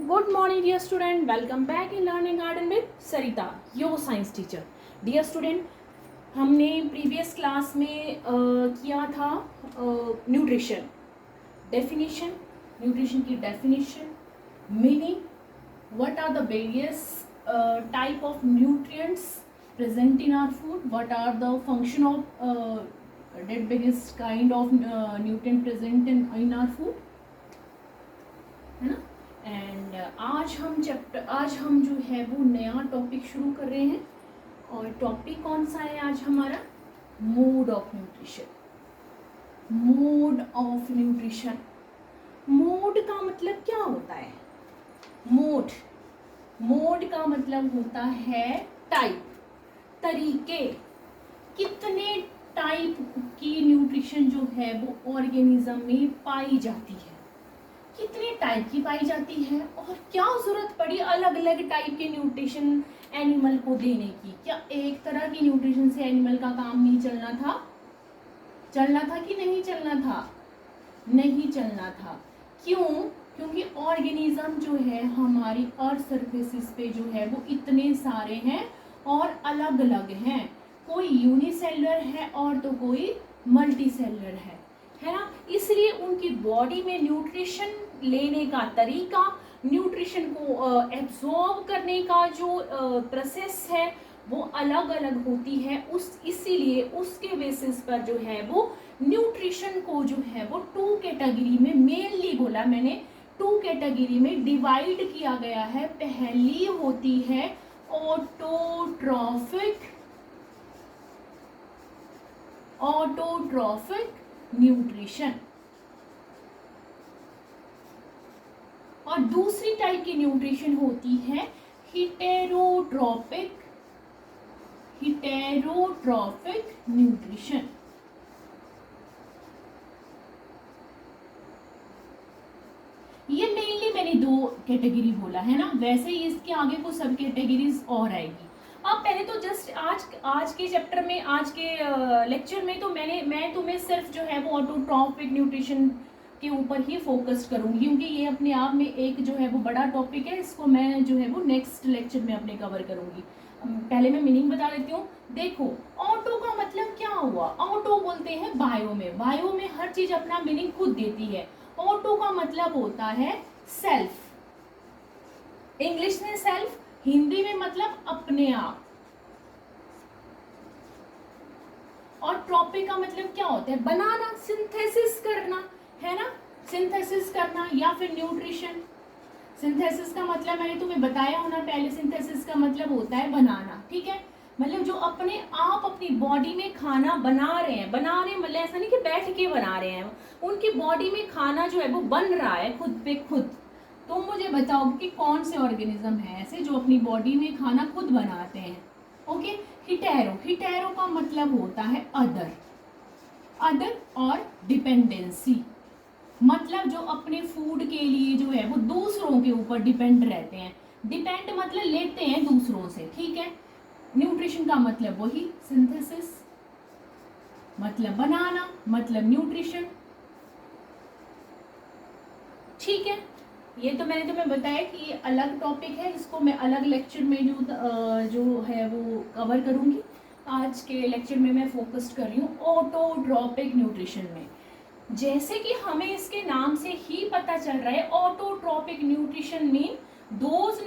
Good morning dear student, welcome back in Learning Garden with Sarita, your science teacher. Dear student, हमने previous class में किया था nutrition definition, nutrition की definition, meaning, what are the various type of nutrients present in our food, what are the function of that biggest kind of nutrient present in our food, है ना. And आज हम जो है वो नया topic शुरू कर रहे हैं. और टॉपिक कौन सा है आज हमारा? Mode of nutrition. Mode of nutrition. Mode का मतलब क्या होता है? मोड का मतलब होता है टाइप, तरीके. कितने टाइप की न्यूट्रिशन जो है वो ऑर्गेनिज्म में पाई जाती है, कितने टाइप की पाई जाती है, और क्या जरूरत पड़ी अलग अलग टाइप के न्यूट्रिशन एनिमल को देने की. क्या एक तरह की न्यूट्रिशन से एनिमल का काम नहीं चलना था? चलना था कि नहीं चलना था? नहीं चलना था. क्यों? क्योंकि ऑर्गेनिज्म जो है हमारी अर्थ सरफेसिस पे जो है वो इतने सारे हैं और अलग अलग हैं. कोई यूनिसेलुलर है और तो कोई मल्टीसेलुलर है ना. इसलिए उनकी बॉडी में न्यूट्रिशन लेने का तरीका, न्यूट्रिशन को एब्जॉर्ब करने का जो प्रोसेस है वो अलग अलग होती है. इसीलिए उसके बेसिस पर जो है वो न्यूट्रिशन को जो है वो टू कैटेगरी में, मेनली बोला मैंने, टू कैटेगरी में डिवाइड किया गया है. पहली होती है ऑटोट्रॉफिक न्यूट्रिशन, और दूसरी टाइप की न्यूट्रिशन होती है हिटेरोट्रॉफिक न्यूट्रिशन. ये मेनली मैंने दो कैटेगरी बोला है ना. वैसे ही इसके आगे को सब कैटेगरीज और आएगी. अब पहले तो जस्ट आज के चैप्टर में, आज के लेक्चर में तो मैं तुम्हें सिर्फ जो है वो ऑटोट्रॉफिक न्यूट्रिशन के ऊपर ही फोकस करूंगी, क्योंकि ये अपने आप में एक जो है वो बड़ा टॉपिक है. इसको मैं जो है वो नेक्स्ट लेक्चर में अपने कवर करूंगी. पहले मैं मीनिंग बता देती हूँ. देखो, ऑटो का मतलब क्या हुआ? ऑटो बोलते हैं बायो में हर चीज अपना मीनिंग खुद देती है. ऑटो का मतलब होता है सेल्फ, इंग्लिश में सेल्फ, हिंदी में मतलब अपने आप. और ट्रॉपिक का मतलब क्या होता है? बनाना, सिंथेसिस करना, है ना. सिंथेसिस करना या फिर न्यूट्रिशन. सिंथेसिस का मतलब मैंने तुम्हें बताया होना पहले. सिंथेसिस का मतलब होता है बनाना, ठीक है. मतलब जो अपने आप अपनी बॉडी में खाना बना रहे हैं मतलब ऐसा नहीं कि बैठ के बना रहे हैं, उनकी बॉडी में खाना जो है वो बन रहा है खुद पे खुद. तुम मुझे बताओ कि कौन से ऑर्गेनिज्म है ऐसे जो अपनी बॉडी में खाना खुद बनाते हैं. ओके. हिटेरो का मतलब होता है अदर और डिपेंडेंसी. मतलब जो अपने फूड के लिए जो है वो दूसरों के ऊपर डिपेंड रहते हैं. डिपेंड मतलब लेते हैं दूसरों से, ठीक है. न्यूट्रिशन का मतलब वही, सिंथेसिस मतलब बनाना, मतलब न्यूट्रिशन, ठीक है. ये तो मैंने तुम्हें बताया कि ये अलग टॉपिक है. इसको मैं अलग लेक्चर में जो है वो कवर करूंगी. आज के लेक्चर में मैं फोकस कर रही हूँ ऑटोट्रॉपिक न्यूट्रिशन में. जैसे कि हमें इसके नाम से ही पता चल रहा है, autotrophic nutrition mean those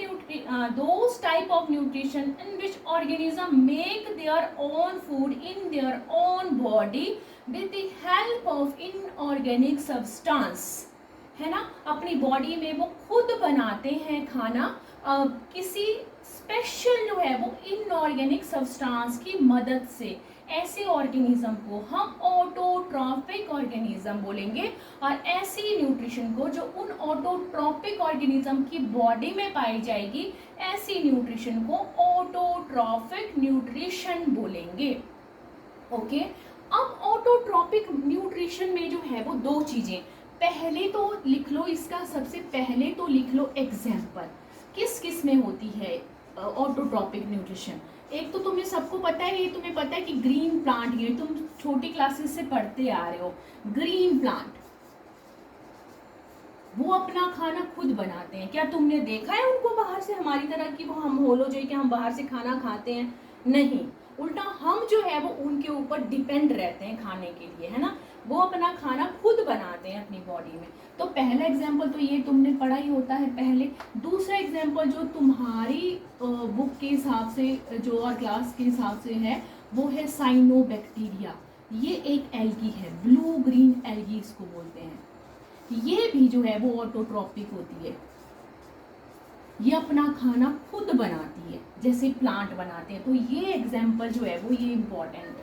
type of nutrition in which organism make their own food in their own body with the help of inorganic substance, है ना. अपनी बॉडी में वो खुद बनाते हैं खाना किसी स्पेशल जो है वो इनऑर्गेनिक सब्सटेंस की मदद से. ऐसे ऑर्गेनिज्म को हम ऑटोट्रॉफिक ऑर्गेनिज्म बोलेंगे. और ऐसी न्यूट्रिशन को जो उन ऑटोट्रॉपिक ऑर्गेनिज्म की बॉडी में पाई जाएगी, ऐसी न्यूट्रिशन को ऑटोट्रॉफिक न्यूट्रिशन बोलेंगे. ओके. अब ऑटोट्रॉपिक न्यूट्रिशन में जो है वो दो चीजें, पहले तो लिख लो इसका, सबसे पहले तो लिख लो एग्जाम्पल किस किस में होती है ऑटोट्रॉपिक न्यूट्रिशन. एक तो तुम्हें सबको पता है, ये तुम्हें पता है कि ग्रीन प्लांट, ये तुम छोटी क्लासेस से पढ़ते आ रहे हो. ग्रीन प्लांट वो अपना खाना खुद बनाते हैं। क्या तुमने देखा है उनको बाहर से हमारी तरह की वो हम होलो जो कि हम बाहर से खाना खाते हैं? नहीं, उल्टा हम जो है वो उनके ऊपर डिपेंड रहते हैं खाने के लिए, है ना। वो अपना खाना खुद बनाते हैं अपनी बॉडी में। तो पहला एग्जाम्पल तो ये तुमने पढ़ा ही होता है पहले। दूसरा एग्जाम्पल जो तुम्हारी बुक के हिसाब से जो और क्लास के हिसाब से है वो है साइनोबैक्टीरिया। ये एक एल्गी है, ब्लू ग्रीन एल्गी इसको बोलते हैं। ये भी जो है वो ऑटोट्रॉपिक होती है, ये अपना खाना खुद बनाती है जैसे प्लांट बनाते हैं। तो ये एग्जाम्पल जो है वो ये इम्पोर्टेंट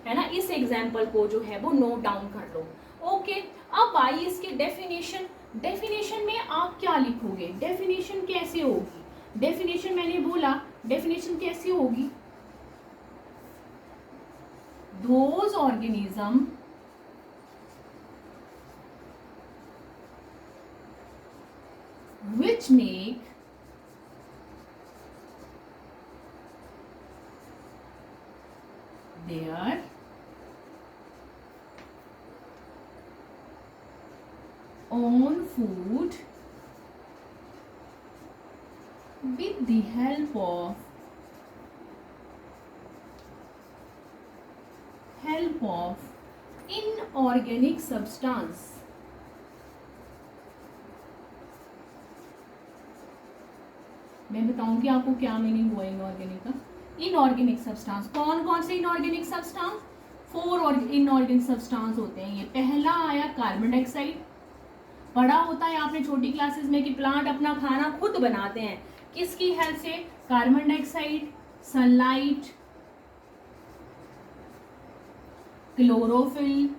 है ना। इस एग्जाम्पल को जो है वो नोट डाउन कर लो। ओके, अब आइए इसके डेफिनेशन। डेफिनेशन में आप क्या लिखोगे? डेफिनेशन कैसे होगी? डेफिनेशन मैंने बोला, डेफिनेशन कैसे होगी? Those organism which make their own food with the help of inorganic substance. मैं बताऊंगी आपको क्या मीनिंग हुआ इनऑर्गेनिक का। इनऑर्गेनिक सब्सटेंस, कौन कौन से इनऑर्गेनिक सब्सटेंस? 4 इनऑर्गेनिक सब्सटेंस होते हैं। ये पहला आया कार्बन डाइऑक्साइड। पढ़ा होता है आपने छोटी क्लासेस में कि प्लांट अपना खाना खुद बनाते हैं, किसकी हेल्प से? कार्बन डाइऑक्साइड, सनलाइट, क्लोरोफिल,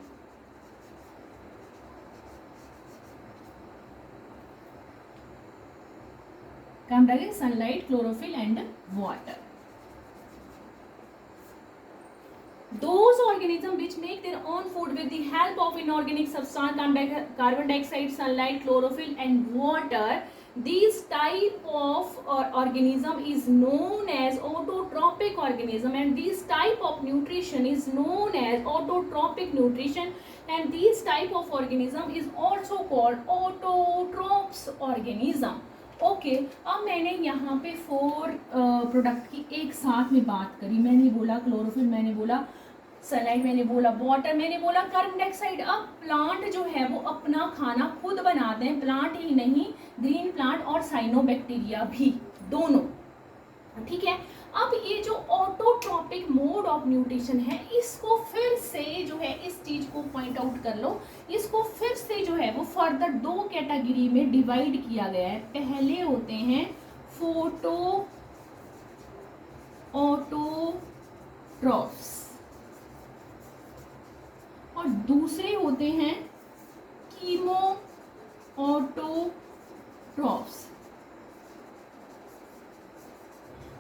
काम रहे sunlight, chlorophyll and water. Those organisms which make their own food with the help of inorganic substance, carbon dioxide, sunlight, chlorophyll and water, these type of organism is known as autotrophic organism, and this type of nutrition is known as autotrophic nutrition, and this type of organism is also called autotrophs organism. Okay, अब मैंने यहाँ पे 4 product की एक साथ में बात करी। मैंने बोला क्लोरोफिल, मैंने बोला सनलाइट, मैंने बोला वाटर, मैंने बोला कार्बन डाइऑक्साइड। अब प्लांट जो है वो अपना खाना खुद बनाते हैं, प्लांट ही नहीं, ग्रीन प्लांट और साइनोबैक्टीरिया भी, दोनों। ठीक है, अब ये जो ऑटोट्रॉपिक मोड ऑफ न्यूट्रिशन है, इसको फिर से जो है इस चीज को पॉइंट आउट कर लो। इसको फिर से जो है वो फर्दर 2 कैटेगरी में डिवाइड किया गया है। पहले होते हैं फोटो ऑटोट्रॉफ्स और दूसरे होते हैं कीमो ऑटोट्रॉफ्स।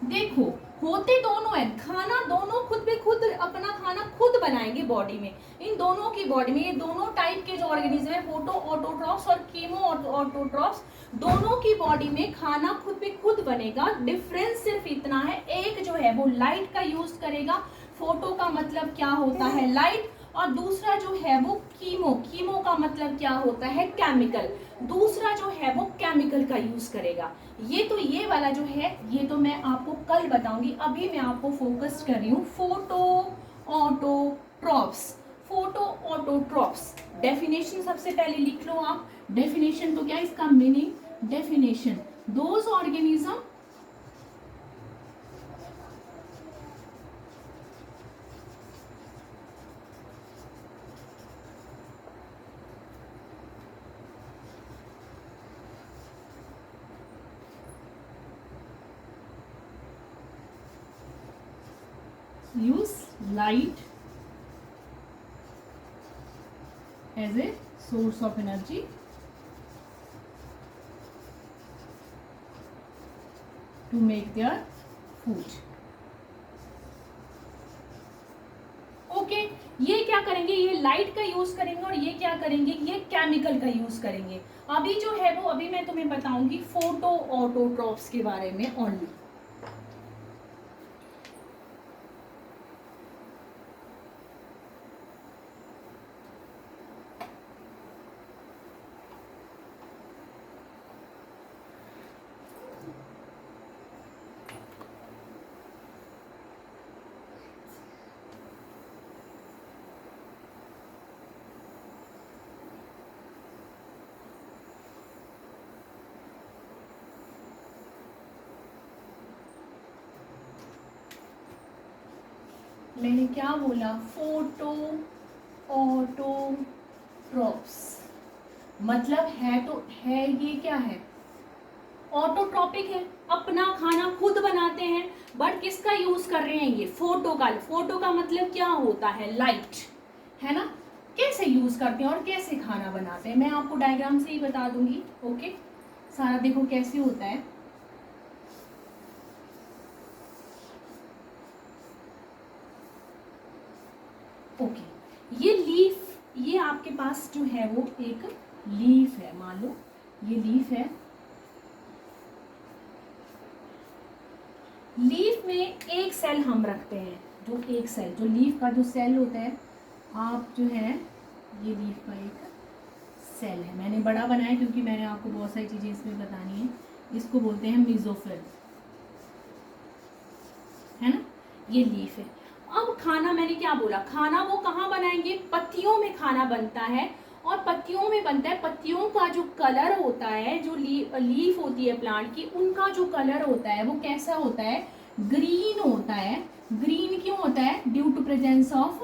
देखो, होते दोनों है, खाना दोनों खुद पे खुद अपना खाना खुद बनाएंगे बॉडी में। इन दोनों की बॉडी में ये दोनों टाइप के जो ऑर्गेनिज्म है, फोटो ऑटोट्रॉफ्स और कीमो ऑटोट्रॉफ्स, दोनों की बॉडी में खाना खुद पे खुद बनेगा। डिफरेंस सिर्फ इतना है, एक जो है वो लाइट का यूज करेगा, फोटो का मतलब क्या होता है? लाइट, और दूसरा जो है वो कीमो, कीमो का मतलब क्या होता है? केमिकल, दूसरा जो है वो केमिकल का यूज करेगा। ये वाला जो है ये तो मैं आपको कल बताऊंगी, अभी मैं आपको फोकस कर रही हूँ photo autotrophs. Photo autotrophs definition सबसे पहले लिख लो आप। डेफिनेशन तो क्या इसका meaning? Definition, those organism use light as a source of energy to make their food. Okay, ये क्या करेंगे? ये लाइट का यूज करेंगे और ये क्या करेंगे? ये केमिकल का यूज करेंगे। अभी जो है वो अभी मैं तुम्हें बताऊंगी फोटो ऑटोट्रॉफ्स के बारे में ओनली। मैंने क्या बोला, फोटो ऑटोट्रॉप्स, मतलब है तो है, ये क्या है, ऑटोट्रॉपिक है, अपना खाना खुद बनाते हैं, बट किसका यूज कर रहे हैं, ये फोटो का। फोटो का मतलब क्या होता है, लाइट, है ना। कैसे यूज करते हैं और कैसे खाना बनाते हैं, मैं आपको डायग्राम से ही बता दूंगी। ओके, सारा देखो कैसे होता है। ओके, ये लीफ, ये आपके पास जो है वो एक लीफ है, मान लो ये लीफ है। लीफ में एक सेल हम रखते हैं, जो एक सेल, जो लीफ का जो सेल होता है, आप जो है ये लीफ का एक सेल है, मैंने बड़ा बनाया क्योंकि मैंने आपको बहुत सारी चीज़ें इसमें बतानी है। इसको बोलते हैं मेसोफिल, है ना, ये लीफ है। अब खाना मैंने क्या बोला, खाना वो कहाँ बनाएंगे, पत्तियों में खाना बनता है, और पत्तियों में बनता है, पत्तियों का जो कलर होता है, जो लीफ होती है प्लांट की, उनका जो कलर होता है वो कैसा होता है, ग्रीन होता है। ग्रीन क्यों होता है, due to presence of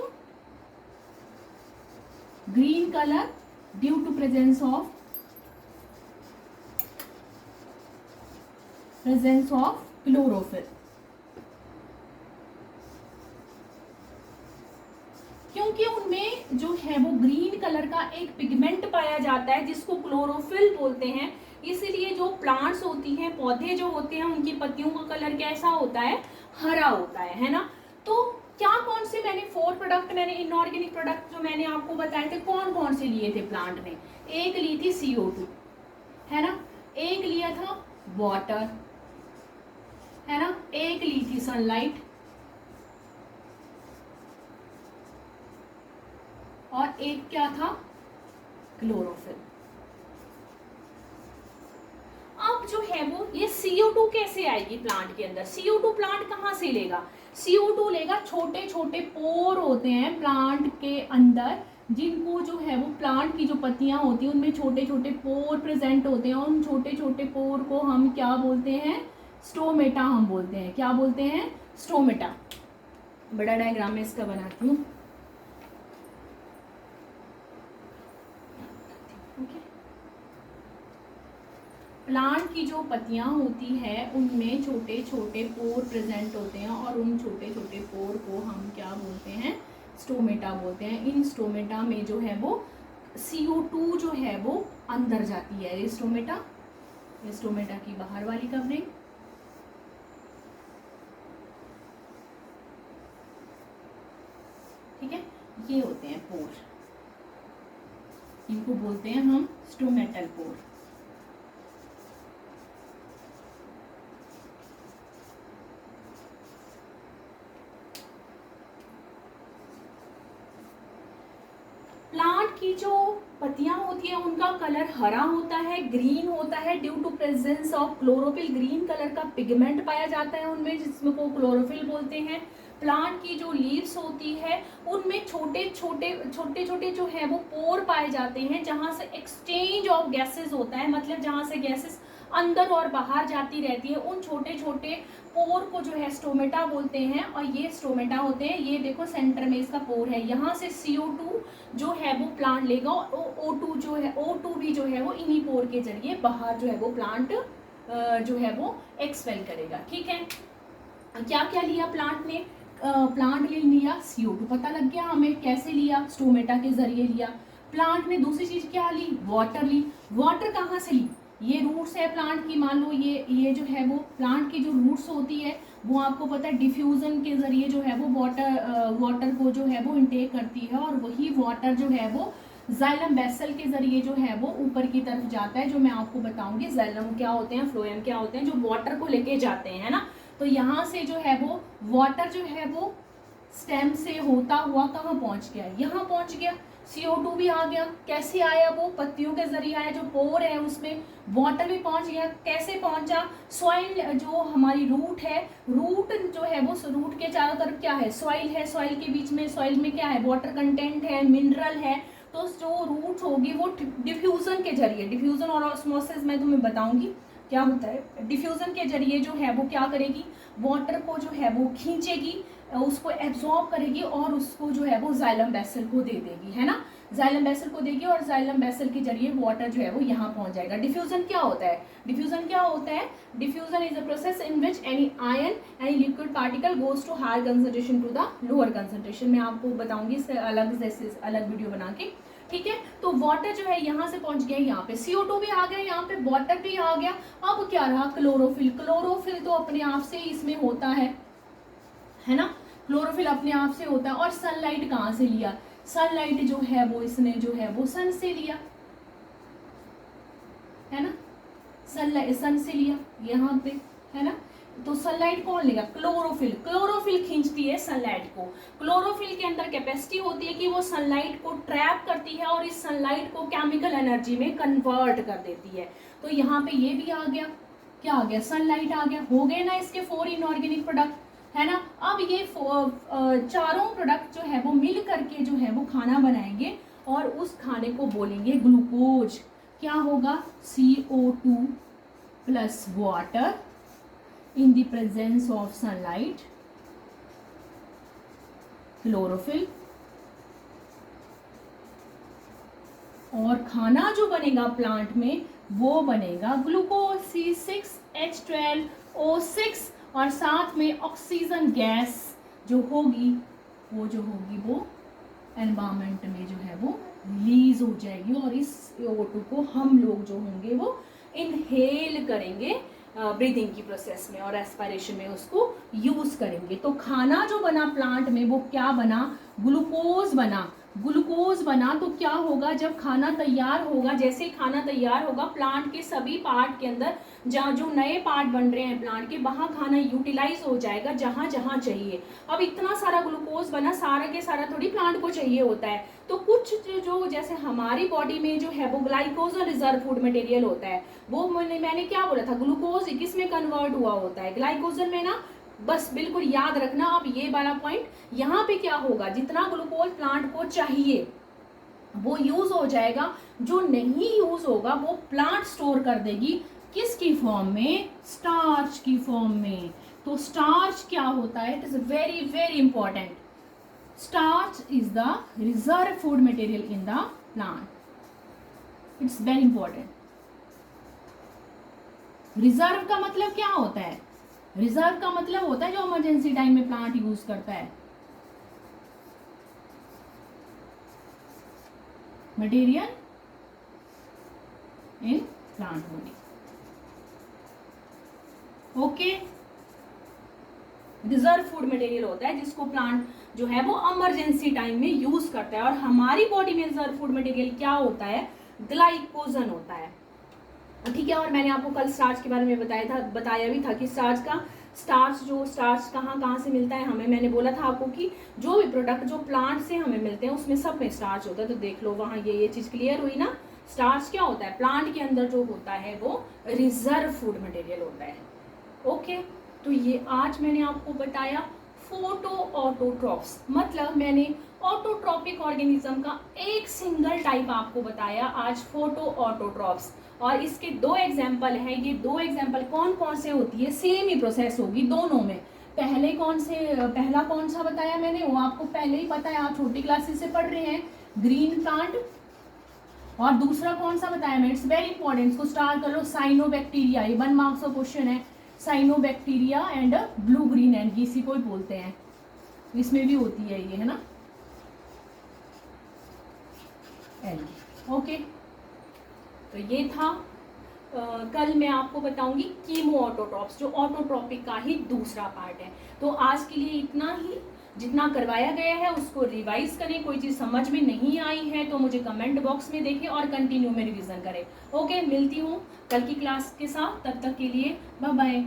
green colour, due to presence of chlorophyll. क्योंकि उनमें जो है वो ग्रीन कलर का एक पिगमेंट पाया जाता है जिसको क्लोरोफिल बोलते हैं, इसीलिए जो प्लांट्स होती हैं, पौधे जो होते हैं, उनकी पत्तियों का कलर कैसा होता है, हरा होता है ना। तो क्या, कौन से मैंने 4 प्रोडक्ट, मैंने इनऑर्गेनिक प्रोडक्ट जो मैंने आपको बताए थे, कौन कौन से लिए थे प्लांट ने, एक ली थी CO2, है ना, एक लिया था वाटर, है ना, एक ली थी सनलाइट, और एक क्या था, क्लोरोफिल। अब जो है वो ये CO2 कैसे आएगी प्लांट के अंदर, CO2 प्लांट कहाँ से लेगा, CO2 लेगा, छोटे छोटे पोर होते हैं प्लांट के अंदर, जिनको जो है वो प्लांट की जो पत्तियां होती हैं उनमें छोटे छोटे पोर प्रेजेंट होते हैं, उन छोटे छोटे पोर को हम क्या बोलते हैं, स्टोमेटा हम बोलते हैं, क्या बोलते हैं, स्टोमेटा। बड़ा डायग्राम में इसका बनाती हूँ। प्लांट की जो पत्तियां होती है उनमें छोटे छोटे पोर प्रेजेंट होते हैं, और उन छोटे छोटे पोर को हम क्या बोलते हैं, स्टोमेटा बोलते हैं। इन स्टोमेटा में जो है वो CO2 जो है वो अंदर जाती है, ये स्टोमेटा की बाहर वाली कवरिंग, ठीक है, ये होते हैं पोर, इनको बोलते हैं हम स्टोमेटल पोर। प्लांट की जो पत्तियां होती है उनका कलर हरा होता है, ग्रीन होता है, due to presence of chlorophyll, green colour का पिगमेंट पाया जाता है उनमें, जिसमें को क्लोरोफिल बोलते हैं। प्लांट की जो लीव्स होती है उनमें छोटे छोटे जो है वो पोर पाए जाते हैं, जहां से एक्सचेंज ऑफ गैसेस होता है, मतलब जहां से गैसेस अंदर और बाहर जाती रहती है, उन छोटे छोटे पोर को जो है स्टोमेटा बोलते हैं, और ये स्टोमेटा होते हैं। ये देखो सेंटर में इसका पोर है, यहाँ से CO2 जो है वो प्लांट लेगा, और O2 जो है, O2 भी जो है वो इन्हीं पोर के जरिए बाहर जो है वो प्लांट जो है वो एक्सपेल करेगा, ठीक है। क्या क्या लिया प्लांट ने, प्लांट ने लिया CO2, पता लग गया हमें कैसे लिया, स्टोमेटा के जरिए लिया। प्लांट ने दूसरी चीज क्या ली, वाटर ली। वाटर कहाँ से ली, ये रूट्स है प्लांट की, मान लो ये जो है वो प्लांट की जो रूट्स होती है वो आपको पता है डिफ्यूजन के जरिए जो है वो वाटर को जो है वो इनटेक करती है, और वही वाटर जो है वो जाइलम वेसल के जरिए जो है वो ऊपर की तरफ जाता है, जो मैं आपको बताऊंगी जाइलम क्या होते हैं, फ्लोएम क्या होते हैं, जो वाटर को लेके जाते हैं, है ना। तो यहाँ से जो है वो वाटर जो है वो स्टेम से होता हुआ कहाँ पहुंच गया, यहाँ पहुंच गया। CO2 भी आ गया, कैसे आया, वो पत्तियों के जरिए आया, जो पोर है उसमें वाटर भी पहुंच गया, कैसे पहुंचा, सॉइल जो हमारी रूट है, रूट जो है वो रूट के चारों तरफ क्या है, सॉइल है, सॉइल के बीच में, सॉइल में क्या है, वाटर कंटेंट है, मिनरल है। तो जो रूट होगी वो डिफ्यूजन के जरिए, डिफ्यूजन और ऑस्मोसिस मैं तुम्हें बताऊंगी क्या होता है, डिफ्यूजन के जरिए जो है वो क्या करेगी, वाटर को जो है वो खींचेगी, उसको एब्जॉर्ब करेगी और उसको जो है वो जाइलम वेसल को दे देगी, है ना, जाइलम वेसल को देगी और जाइलम वेसल के जरिए वाटर जो है वो यहाँ पहुंच जाएगा। डिफ्यूजन क्या होता है? डिफ्यूजन क्या होता है? Diffusion is a process in which any ion any liquid particle goes to higher concentration to the lower concentration. मैं आपको बताऊंगी इससे अलग वीडियो बना के, ठीक है। तो वाटर जो है यहाँ से पहुंच गया यहाँ पे, CO2 भी आ गया यहाँ पे, वाटर भी आ गया। अब क्या रहा? क्लोरोफिल। क्लोरोफिल तो अपने आप से इसमें होता है ना, क्लोरोफिल अपने आप से होता है। और सनलाइट कहाँ से लिया? सनलाइट जो है वो इसने जो है वो सन से लिया, है ना, सनलाइट सन से लिया यहाँ पे, है ना। तो सनलाइट कौन लेगा? क्लोरोफिल। क्लोरोफिल खींचती है सनलाइट को। क्लोरोफिल के अंदर कैपेसिटी होती है कि वो सनलाइट को ट्रैप करती है और इस सनलाइट को केमिकल एनर्जी में कन्वर्ट कर देती है। तो यहाँ पे ये भी आ गया, क्या आ गया? सनलाइट आ गया। हो गए ना इसके 4 इनऑर्गेनिक प्रोडक्ट, है ना। अब ये चारों प्रोडक्ट जो है वो मिल करके जो है वो खाना बनाएंगे और उस खाने को बोलेंगे ग्लूकोज। क्या होगा? CO2 plus water in the presence of sunlight, chlorophyll, और खाना जो बनेगा प्लांट में वो बनेगा ग्लूकोज C6H12O6 और साथ में ऑक्सीजन गैस जो होगी वो एनवायरमेंट में जो है वो रिलीज हो जाएगी और इस CO2 को हम लोग जो होंगे वो इनहेल करेंगे ब्रीदिंग की प्रोसेस में और एस्पायरेशन में उसको यूज करेंगे। तो खाना जो बना प्लांट में वो क्या बना? ग्लूकोज बना। ग्लूकोज बना तो क्या होगा? जब खाना तैयार होगा, जैसे ही खाना तैयार होगा प्लांट के सभी पार्ट के अंदर, जहाँ जो नए पार्ट बन रहे हैं प्लांट के, वहाँ खाना यूटिलाइज हो जाएगा जहाँ जहाँ चाहिए। अब इतना सारा ग्लूकोज बना, सारा के सारा थोड़ी प्लांट को चाहिए होता है। तो कुछ जो जैसे हमारी बॉडी में जो है वो ग्लाइकोजन रिजर्व फूड मटेरियल होता है, वो मैंने क्या बोला था? ग्लूकोज किस में कन्वर्ट हुआ होता है? ग्लाइकोजन में ना। बस बिल्कुल याद रखना अब ये वाला पॉइंट। यहाँ पे क्या होगा? जितना ग्लूकोज प्लांट को चाहिए वो यूज हो जाएगा, जो नहीं यूज होगा वो प्लांट स्टोर कर देगी। किसकी फॉर्म में? स्टार्च की फॉर्म में। तो स्टार्च क्या होता है? It is very very important. Starch is the reserve food material in the plant. It's very important. Reserve का मतलब क्या होता है? रिजर्व का मतलब होता है जो इमरजेंसी टाइम में प्लांट यूज करता है, material in plant body. Okay, reserve food material होता है जिसको प्लांट जो है वो इमरजेंसी टाइम में यूज करता है। और हमारी बॉडी में रिजर्व फूड मटेरियल क्या होता है? ग्लाइकोजन होता है, ठीक है। और मैंने आपको कल स्टार्च के बारे में बताया भी था कि स्टार्च कहाँ से मिलता है हमें। मैंने बोला था आपको कि जो भी प्रोडक्ट जो प्लांट से हमें मिलते हैं उसमें सब में स्टार्च होता है। तो देख लो वहाँ ये चीज क्लियर हुई ना। स्टार्च क्या होता है? प्लांट के अंदर जो होता है वो रिजर्व फूड मटेरियल होता है। ओके, तो ये आज मैंने आपको बताया फोटो ऑटोट्रॉप्स, मतलब मैंने ऑटोट्रॉपिक ऑर्गेनिज्म का एक सिंगल टाइप आपको बताया आज, फोटो ऑटोट्रॉप्स। और इसके 2 एग्जाम्पल है। ये 2 एग्जाम्पल कौन कौन से होती है? सेम ही प्रोसेस होगी दोनों में। पहला कौन सा बताया मैंने? वो आपको पहले ही पता है, आप छोटी क्लासेस से पढ़ रहे हैं, ग्रीन प्लांट। और दूसरा कौन सा बताया मैंने? इट्स वेरी इंपॉर्टेंट, इसको स्टार कर लो, साइनोबैक्टीरिया। ये 1 मार्क्स का क्वेश्चन है। Cyanobacteria and blue green algae, इसी को ही बोलते हैं, इसमें भी होती है ये, है ना, एल्गी। ओके, तो ये था। कल मैं आपको बताऊंगी कीमो ऑटोट्रॉप्स, जो ऑटोट्रॉपिक का ही दूसरा पार्ट है। तो आज के लिए इतना ही। जितना करवाया गया है उसको रिवाइज करें। कोई चीज़ समझ में नहीं आई है तो मुझे कमेंट बॉक्स में देखें और कंटिन्यू में रिवीजन करें। ओके, मिलती हूँ कल की क्लास के साथ, तब तक के लिए बाय बाय।